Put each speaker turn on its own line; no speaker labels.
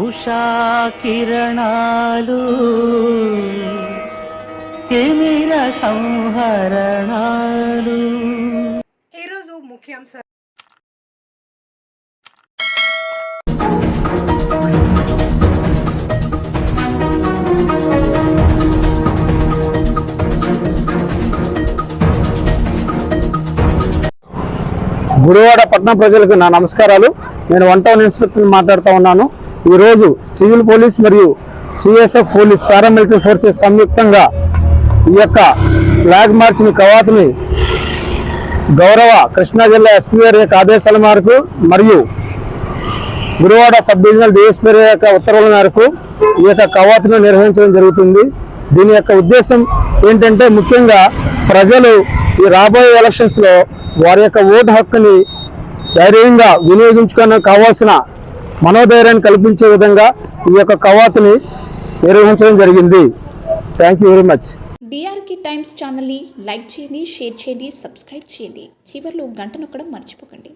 ఉషా కిరణాలు తిమిర సంహరణాలు.
ఈరోజు ముఖ్యాంశాలు.
గుడివాడ పట్టణ ప్రజలకు నా నమస్కారాలు. నేను 1 టౌన్ ఇన్స్పెక్టర్ మాట్లాడుతూ ఉన్నాను. ఈరోజు సివిల్ పోలీస్ మరియు సిఎస్ఎఫ్ పోలీస్ పారామిలిటరీ ఫోర్సెస్ సంయుక్తంగా ఈ యొక్క ఫ్లాగ్ మార్చ్ని కవాతుని గౌరవ కృష్ణా జిల్లా ఎస్పీ గారి యొక్క ఆదేశాల మేరకు మరియు గుడివాడ సబ్ డివిజనల్ డిఎస్పీ గారి యొక్క ఉత్తర్వుల మేరకు ఈ యొక్క కవాతును నిర్వహించడం జరుగుతుంది. దీని యొక్క ఉద్దేశం ఏంటంటే ముఖ్యంగా ప్రజలు ఈ రాబోయే ఎలక్షన్స్లో వారి యొక్క ఓటు హక్కుని ధైర్యంగా వినియోగించుకొని కావాల్సిన మనోధైర్యాన్ని కల్పించే విధంగా ఈ యొక్క కవాతుని నిర్వహించడం జరిగింది. Thank you very much.
DRK times ఛానల్ని లైక్ చేయండి, షేర్ చేయండి, సబ్స్క్రైబ్ చేయండి. చివర్లో గంట నొక్కడం మర్చిపోకండి.